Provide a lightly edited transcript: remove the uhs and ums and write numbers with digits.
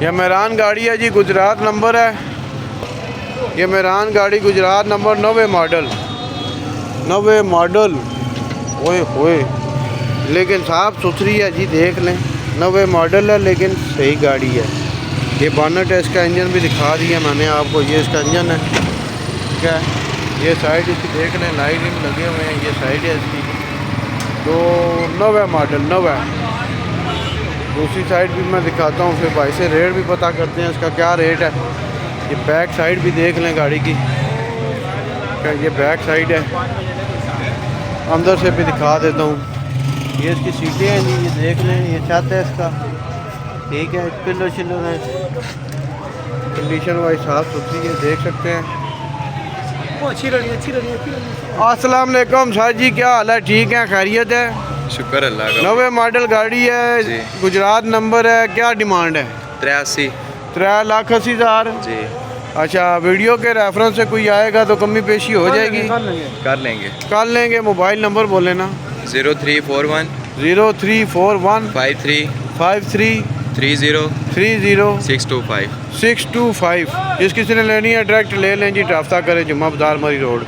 ये मेहरान गाड़ी है जी, गुजरात नंबर है। ये मेहरान गाड़ी गुजरात नंबर 90 मॉडल। ओए होए, लेकिन साफ़ सुथरी है जी, देख लें। 90 मॉडल है लेकिन सही गाड़ी है। ये बॉनेट है, इसका इंजन भी दिखा दिया मैंने आपको। ये इसका इंजन है, ठीक है। ये साइड इसकी देख लें, लाइट लगे हुए हैं। ये साइड है इसकी, तो 90 मॉडल 90। दूसरी साइड भी मैं दिखाता हूँ, फिर भाई से रेट भी पता करते हैं इसका क्या रेट है। ये बैक साइड भी देख लें गाड़ी की, ये बैक साइड है। अंदर से भी दिखा देता हूँ। ये इसकी सीटें हैं जी, ये देख लें। ये छत है इसका, ठीक है। पिलर शिलर है, कंडीशन वाइज साफ सुथरी है, देख सकते हैं। अच्छी लड़ी अस्सलाम वालेकुम सर जी, क्या हाल है? ठीक है, खैरियत है? शुक्र अल्लाह का। 90 मॉडल गाड़ी है, गुजरात नंबर है। क्या डिमांड है? 83। 3,80,000 जी। अच्छा, वीडियो के रेफरेंस से कोई आएगा तो कमी पेशी हो जाएगी? कर लेंगे। मोबाइल नंबर बोले ना। 0341 0341 53 53 30 625। 625। जिस किसी ने लेनी है डायरेक्ट ले लें जी, राब्ता करें जुम्मा बाजार मरी रोड।